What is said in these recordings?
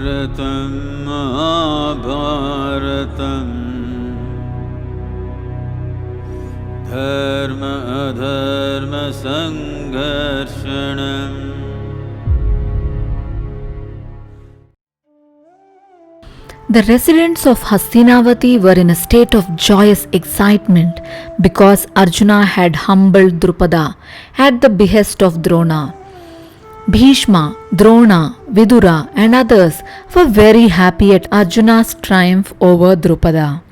भारतं महाभारतं धर्म अधर्म संघर्षणम्। The residents of Hastinavati were in a state of joyous excitement because Arjuna had humbled Drupada at the behest of Drona. Bhishma, Drona, Vidura and others were very happy at Arjuna's triumph over Drupada.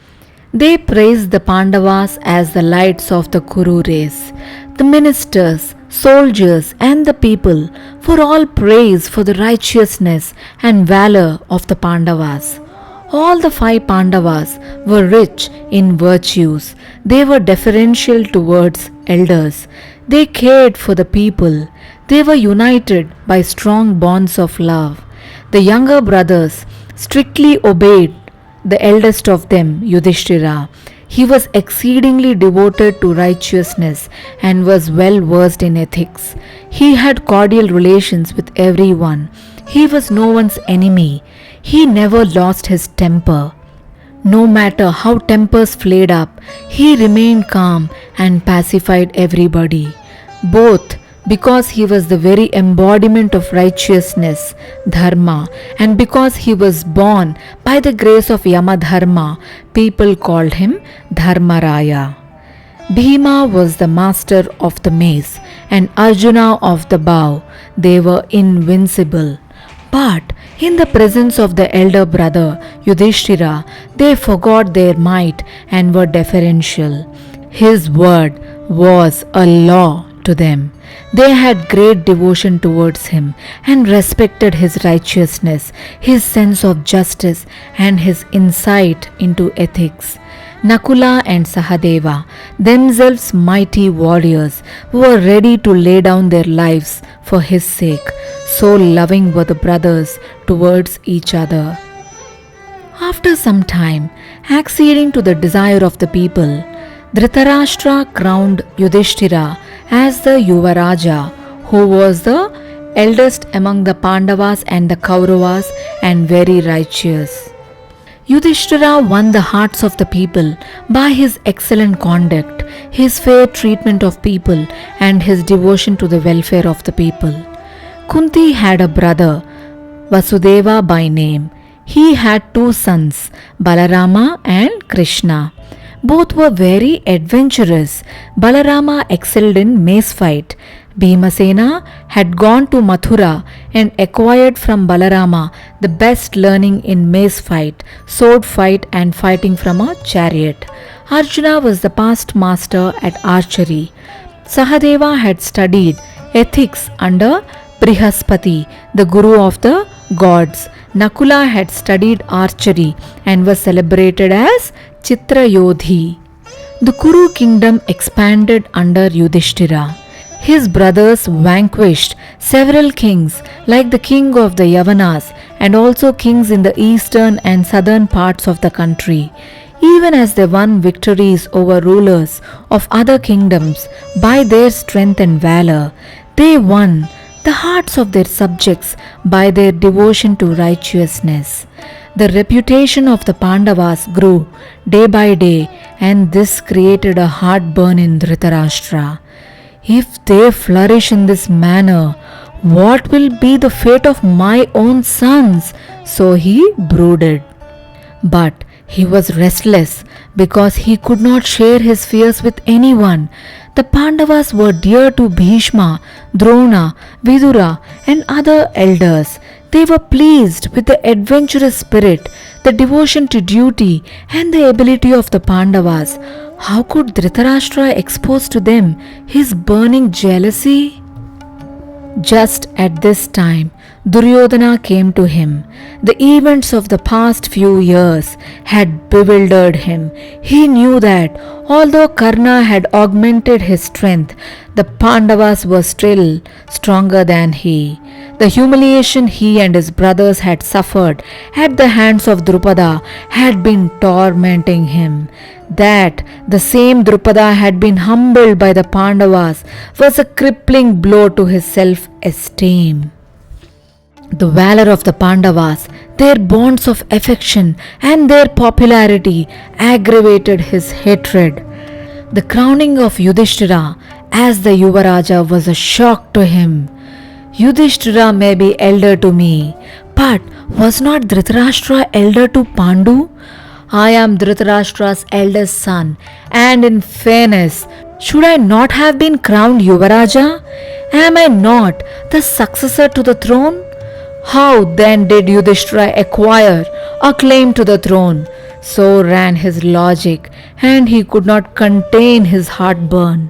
They praised the Pandavas as the lights of the Kuru race. The ministers, soldiers and the people for all praise for the righteousness and valor of the Pandavas. All the 5 Pandavas were rich in virtues. They were deferential towards elders. They cared for the people. They were united by strong bonds of love. The younger brothers strictly obeyed the eldest of them, Yudhishthira. He was exceedingly devoted to righteousness and was well versed in ethics. He had cordial relations with everyone. He was no one's enemy. He never lost his temper. No matter how tempers flared up, he remained calm and pacified everybody. Both because he was the very embodiment of righteousness, dharma, and because he was born by the grace of Yamadharma, people called him Dharmaraya. Bhima was the master of the mace and Arjuna of the bow. They were invincible. But in the presence of the elder brother Yudhishthira, they forgot their might and were deferential. His word was a law to them. They had great devotion towards him and respected his righteousness, his sense of justice and his insight into ethics. Nakula and Sahadeva, themselves mighty warriors, were ready to lay down their lives for his sake. So loving were the brothers towards each other. After some time, acceding to the desire of the people, Dhritarashtra crowned Yudhishthira as the Yuvaraja, who was the eldest among the Pandavas and the Kauravas and very righteous. Yudhishthira won the hearts of the people by his excellent conduct, his fair treatment of people and his devotion to the welfare of the people. Kunti had a brother, Vasudeva by name. He had 2 sons, Balarama and Krishna. Both were very adventurous. Balarama excelled in mace fight. Bhimasena had gone to Mathura and acquired from Balarama the best learning in mace fight, sword fight and fighting from a chariot. Arjuna was the past master at archery. Sahadeva had studied ethics under Brihaspati, the guru of the gods. Nakula had studied archery and was celebrated as Chitrayodhi. The Kuru kingdom expanded under Yudhishthira. His brothers vanquished several kings like the king of the Yavanas and also kings in the eastern and southern parts of the country. Even as they won victories over rulers of other kingdoms by their strength and valor, they won the hearts of their subjects by their devotion to righteousness. The reputation of the Pandavas grew day by day, and this created a heartburn in Dhritarashtra. If they flourish in this manner, what will be the fate of my own sons? So he brooded. But he was restless because he could not share his fears with anyone. The Pandavas were dear to Bhishma, Drona, Vidura and other elders. They were pleased with the adventurous spirit, the devotion to duty and the ability of the Pandavas. How could Dhritarashtra expose to them his burning jealousy? Just at this time, Duryodhana came to him. The events of the past few years had bewildered him. He knew that although Karna had augmented his strength, the Pandavas were still stronger than he. The humiliation he and his brothers had suffered at the hands of Drupada had been tormenting him. That the same Drupada had been humbled by the Pandavas was a crippling blow to his self-esteem. The valor of the Pandavas, their bonds of affection and their popularity aggravated his hatred. The crowning of Yudhishthira as the Yuvaraja was a shock to him. Yudhishthira may be elder to me, but was not Dhritarashtra elder to Pandu? I am Dhritarashtra's eldest son, and in fairness, should I not have been crowned Yuvaraja? Am I not the successor to the throne? How then did Yudhishthira acquire a claim to the throne? So ran his logic, and he could not contain his heartburn.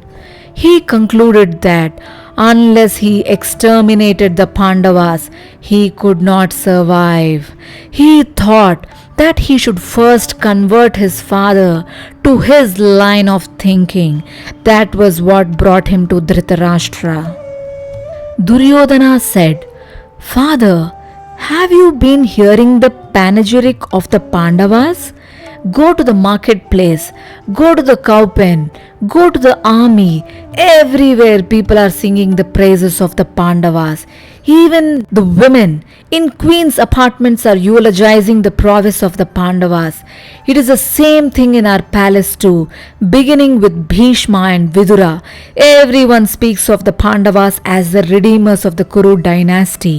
He concluded that unless he exterminated the Pandavas, he could not survive. He thought that he should first convert his father to his line of thinking. That was what brought him to Dhritarashtra. Duryodhana said, "Father, have you been hearing the panegyric of the Pandavas? Go to the marketplace, go to the cow pen, go to the army. Everywhere people are singing the praises of the Pandavas. Even the women in queen's apartments are eulogizing the prowess of the Pandavas. It is the same thing in our palace too, beginning with Bhishma and Vidura. Everyone speaks of the Pandavas as the redeemers of the Kuru dynasty.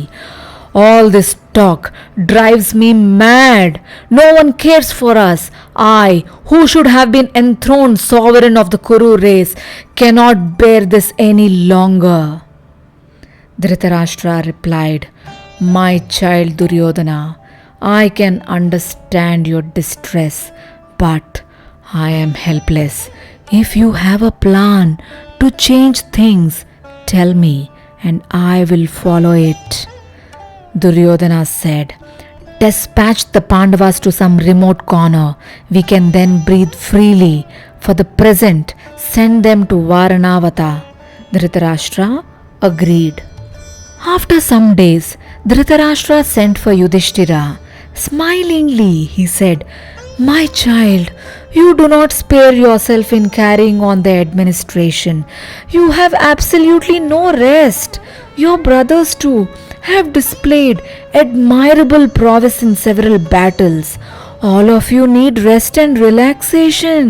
All this talk drives me mad. No one cares for us. I, who should have been enthroned sovereign of the Kuru race, cannot bear this any longer." Dhritarashtra replied, "My child Duryodhana, I can understand your distress, but I am helpless. If you have a plan to change things, tell me and I will follow it." Duryodhana said, "Dispatch the Pandavas to some remote corner. We can then breathe freely. For the present, send them to Varanavata." Dhritarashtra agreed. After some days, Dhritarashtra sent for Yudhishthira. Smilingly, he said, "My child, you do not spare yourself in carrying on the administration. You have absolutely no rest. Your brothers too have displayed admirable prowess in several battles. All of you need rest and relaxation.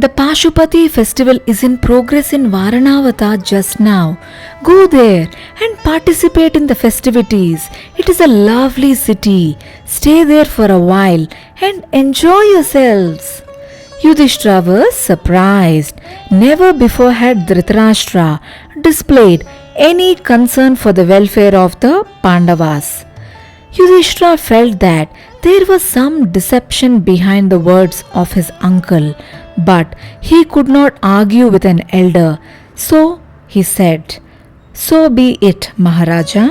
The Pashupati festival is in progress in Varanavata just now. Go there and participate in the festivities. It is a lovely city. Stay there for a while and enjoy yourselves." Yudhishthira was surprised. Never before had Dhritarashtra displayed any concern for the welfare of the Pandavas. Yudhishthira felt that there was some deception behind the words of his uncle, but he could not argue with an elder. So he said, "So be it, Maharaja.